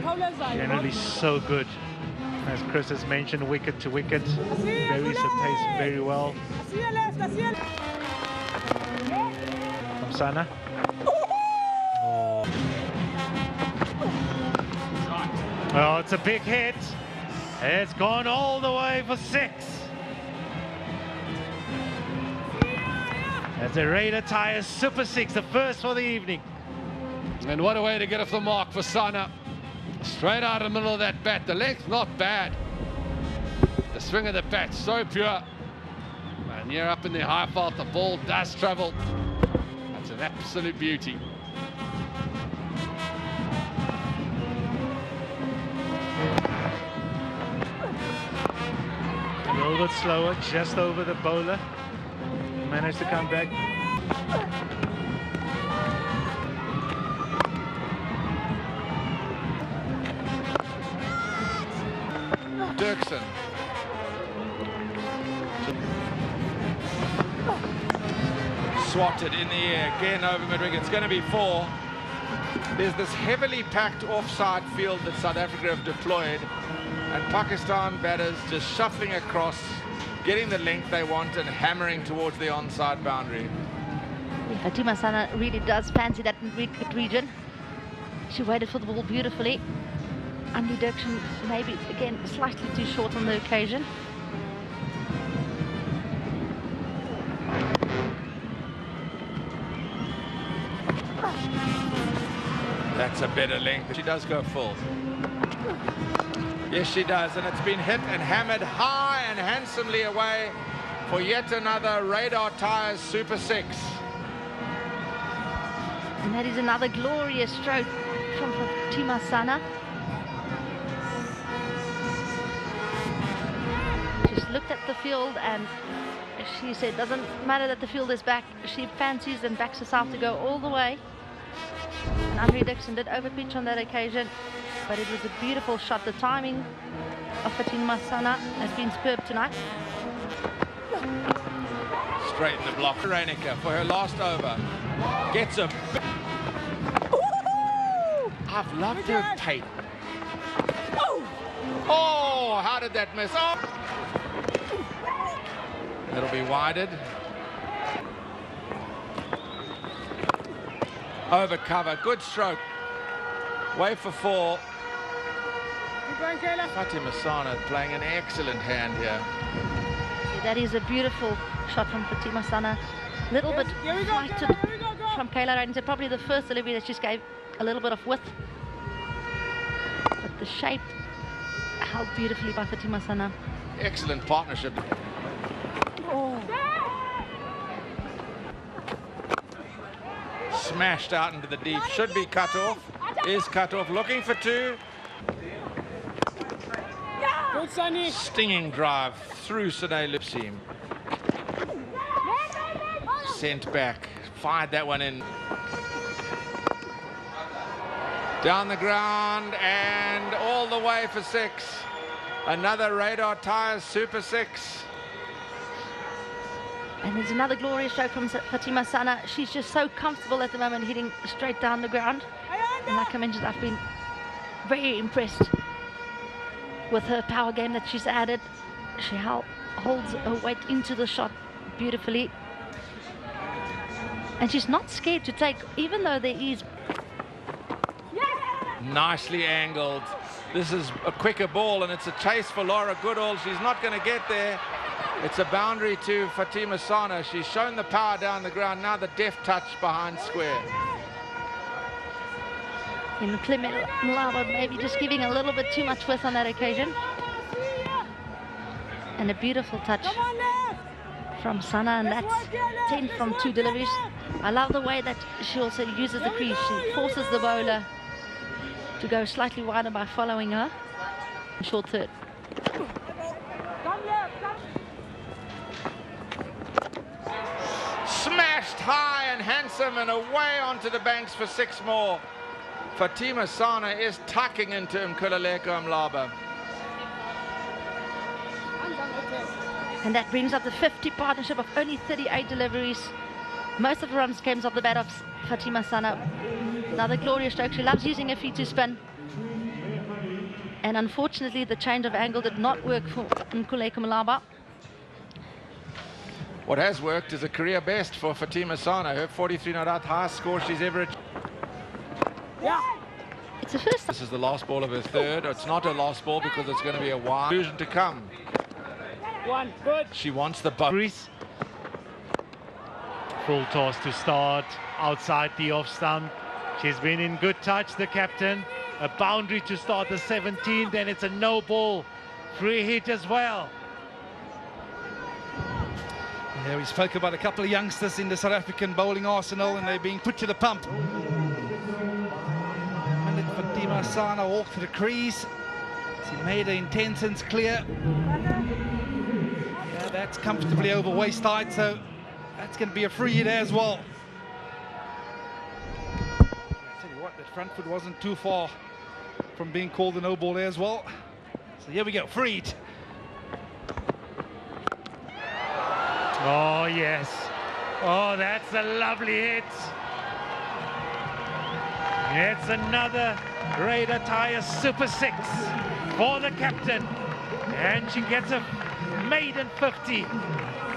Generally so good. As Chris has mentioned, wicket to wicket. Very plays very well. From Sana. Oh, it's a big hit. It's gone all the way for 6. That's a Raider Tyres Super 6, the first for the evening. And what a way to get off the mark for Sana. Straight out of the middle of that bat. The length not bad. The swing of the bat so pure. And you're up in the high fault, the ball does travel. That's an absolute beauty. A little bit slower, just over the bowler. Managed to come back. Dirksen. Swatted in the air, again over Madrid. It's going to be 4. There's this heavily packed offside field that South Africa have deployed, and Pakistan batters just shuffling across, getting the length they want and hammering towards the onside boundary. Fatima Sana really does fancy that wicket region. She waited for the ball beautifully. Andy Dirksen maybe again slightly too short on the occasion. That's a better length. She does go full. Yes, she does, and it's been hit and hammered high and handsomely away for yet another Radar Tyres Super 6. And that is another glorious stroke from Fatima Sana. She's looked at the field and she said it doesn't matter that the field is back. She fancies and backs herself to go all the way. And Andre Dirksen did overpitch on that occasion, but it was a beautiful shot. The timing of Fatima Sana has been superb tonight. Straight in the block. Reinecker for her last over. Gets a... I've loved her pace. Oh, how did that miss? Oh! It'll be wided. Over cover, good stroke. Way for 4. Fatima Sana playing an excellent hand here. That is a beautiful shot from Fatima Sana. A little bit flighted from Kayla Reinecker. Probably the first delivery that just gave a little bit of width. But the shape held beautifully by Fatima Sana. Excellent partnership. Oh. Smashed out into the deep. Should be cut off. Is cut off. Looking for 2. Stinging drive through Sine Lipseam. Sent back. Fired that one in. Down the ground and all the way for 6. Another Radar Tyres Super 6. And there's another glorious stroke from Fatima Sana. She's just so comfortable at the moment, hitting straight down the ground. And like I mentioned, I've been very impressed with her power game that she's added. She holds her weight into the shot beautifully. And she's not scared to take, even though there is... Nicely angled. This is a quicker ball, and it's a chase for Laura Goodall. She's not going to get there. It's a boundary to Fatima Sana. She's shown the power down the ground. Now the deft touch behind square. And Mlaba maybe just giving a little bit too much width on that occasion. And a beautiful touch from Sana, and that's 10 from 2 deliveries. I love the way that she also uses the crease. She forces the bowler to go slightly wider by following her. Short third. Smashed high and handsome and away onto the banks for 6 more. Fatima Sana is tucking into Nkululeko Mlaba. And that brings up the 50 partnership of only 38 deliveries. Most of the runs came off the bat of Fatima Sana. Another glorious stroke. She loves using her feet to spin. And unfortunately, the change of angle did not work for Nkululeko Malaba. What has worked is a career best for Fatima Sana, her 43 not out, highest score she's ever achieved. It's the first time. This is the last ball of her third. It's not a last ball because it's going to be a wide illusion to come. One, good. She wants the ball. Greece. Full toss to start, outside the off stump. She's been in good touch, the captain. A boundary to start the 17th, then it's a no ball. Free hit as well. Yeah, we spoke about a couple of youngsters in the South African bowling arsenal, and they're being put to the pump. And then Fatima Sana walked to the crease. She made her intentions clear. Yeah, that's comfortably over waist height, so that's going to be a free hit as well. I tell you what, that front foot wasn't too far from being called a no ball as well. So here we go, free hit. Oh, yes. Oh, that's a lovely hit. It's another Raider Tyre Super 6 for the captain. And she gets a maiden 50.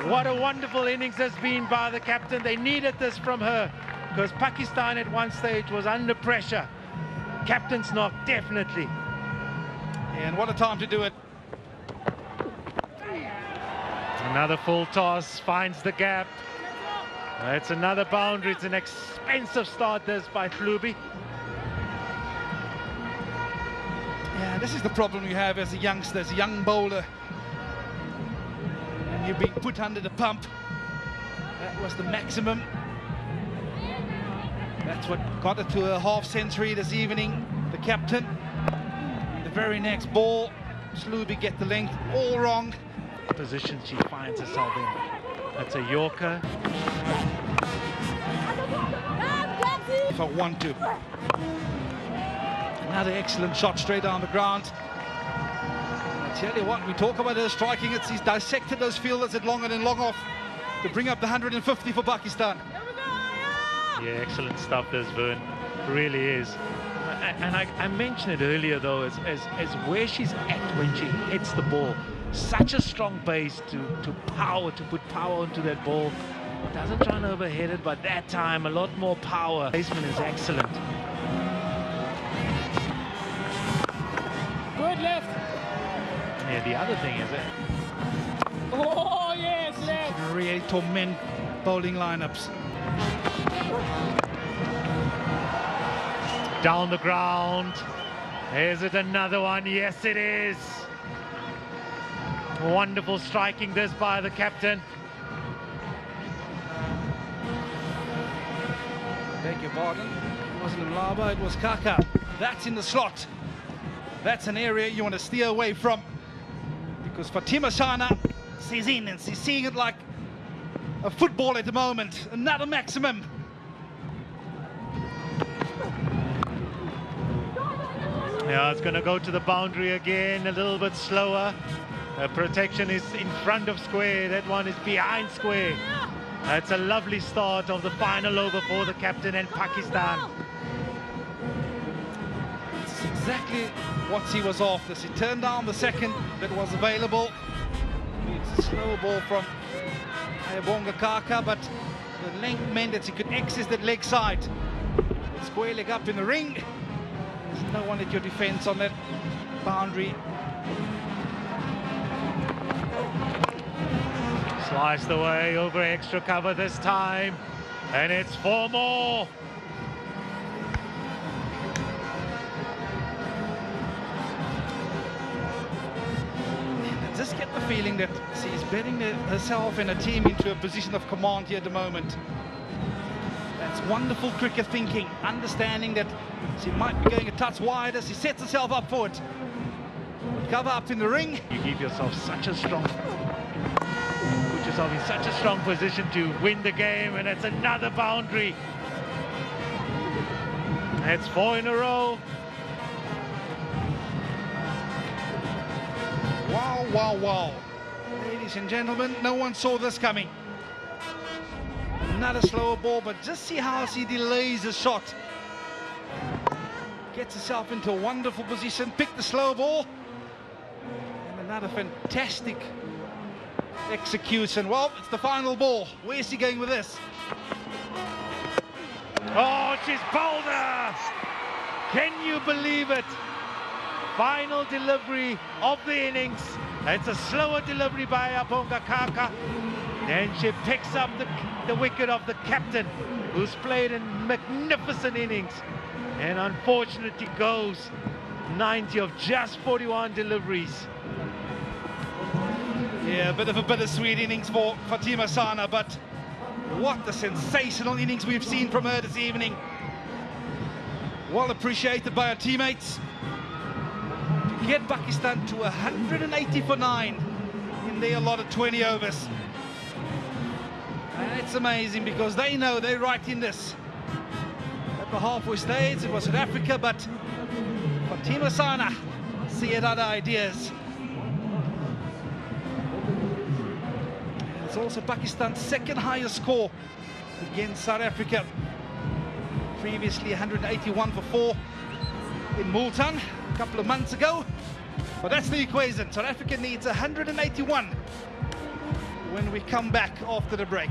What a wonderful innings has been by the captain. They needed this from her because Pakistan at one stage was under pressure. Captain's knock, definitely. And what a time to do it. Another full toss, finds the gap. It's another boundary. It's an expensive start this by Hlubi. Yeah, this is the problem you have as a youngster, as a young bowler. And you're being put under the pump. That was the maximum. That's what got her to a half century this evening. The captain. The very next ball, Hlubi get the length all wrong. Position she finds herself in. That's a Yorker. If I want to. Another excellent shot straight down the ground. I tell you what, we talk about her striking. He's dissected those fielders at long on and long off to bring up the 150 for Pakistan. Yeah, excellent stuff this, Vern. Really is. And I mentioned it earlier though, as where she's at when she hits the ball. Such a strong base to put power into that ball. Doesn't try and overhead it, but that time a lot more power. Placement is excellent. Good left. Yeah, the other thing is that Oh yes, left. Really torment bowling lineups. down the ground. Is it another one? Yes, it is. Wonderful striking this by the captain. Beg your pardon. It wasn't Mlaba, it was Kaka. That's in the slot. That's an area you want to steer away from, because Fatima Sana sees in and she's seeing it like a football at the moment. Another maximum. Yeah, it's going to go to the boundary again, a little bit slower. Protection is in front of square, that one is behind square. It's a lovely start of the final over for the captain and Pakistan. It's exactly what she was after. She turned down the second that was available. It's a slow ball from Ayabonga Kaka, but the length meant that she could access that leg side. Square leg up in the ring. There's no one at your defense on that boundary. Sliced away over extra cover this time, and it's 4 more. I just get the feeling that she's betting herself and her team into a position of command here at the moment. That's wonderful cricket thinking, understanding that she might be going a touch wider. She sets herself up for it. Cover up in the ring. You give yourself such a strong, put yourself in such a strong position to win the game, and it's another boundary. It's 4 in a row. Wow, wow, wow. Ladies and gentlemen, no one saw this coming. Another slower ball, but just see how she delays the shot. gets herself into a wonderful position, pick the slow ball, and another fantastic execution. Well, it's the final ball. Where's he going with this? Oh, she's bowled her! Can you believe it? Final delivery of the innings. It's a slower delivery by Abonga Kaka. Then she picks up the wicket of the captain, who's played a magnificent innings. And unfortunately goes 90 of just 41 deliveries. Yeah, a bit of a bittersweet innings for Fatima Sana, but what a sensational innings we've seen from her this evening. Well appreciated by her teammates. To get Pakistan to 180 for 9 in their allotted 20 overs. And it's amazing because they know they're right in this. At the halfway stage, it was South Africa, but Fatima Sana see had other ideas. It's also Pakistan's second highest score against South Africa. Previously 181 for 4 in Multan a couple of months ago. But that's the equation. South Africa needs 181 when we come back after the break.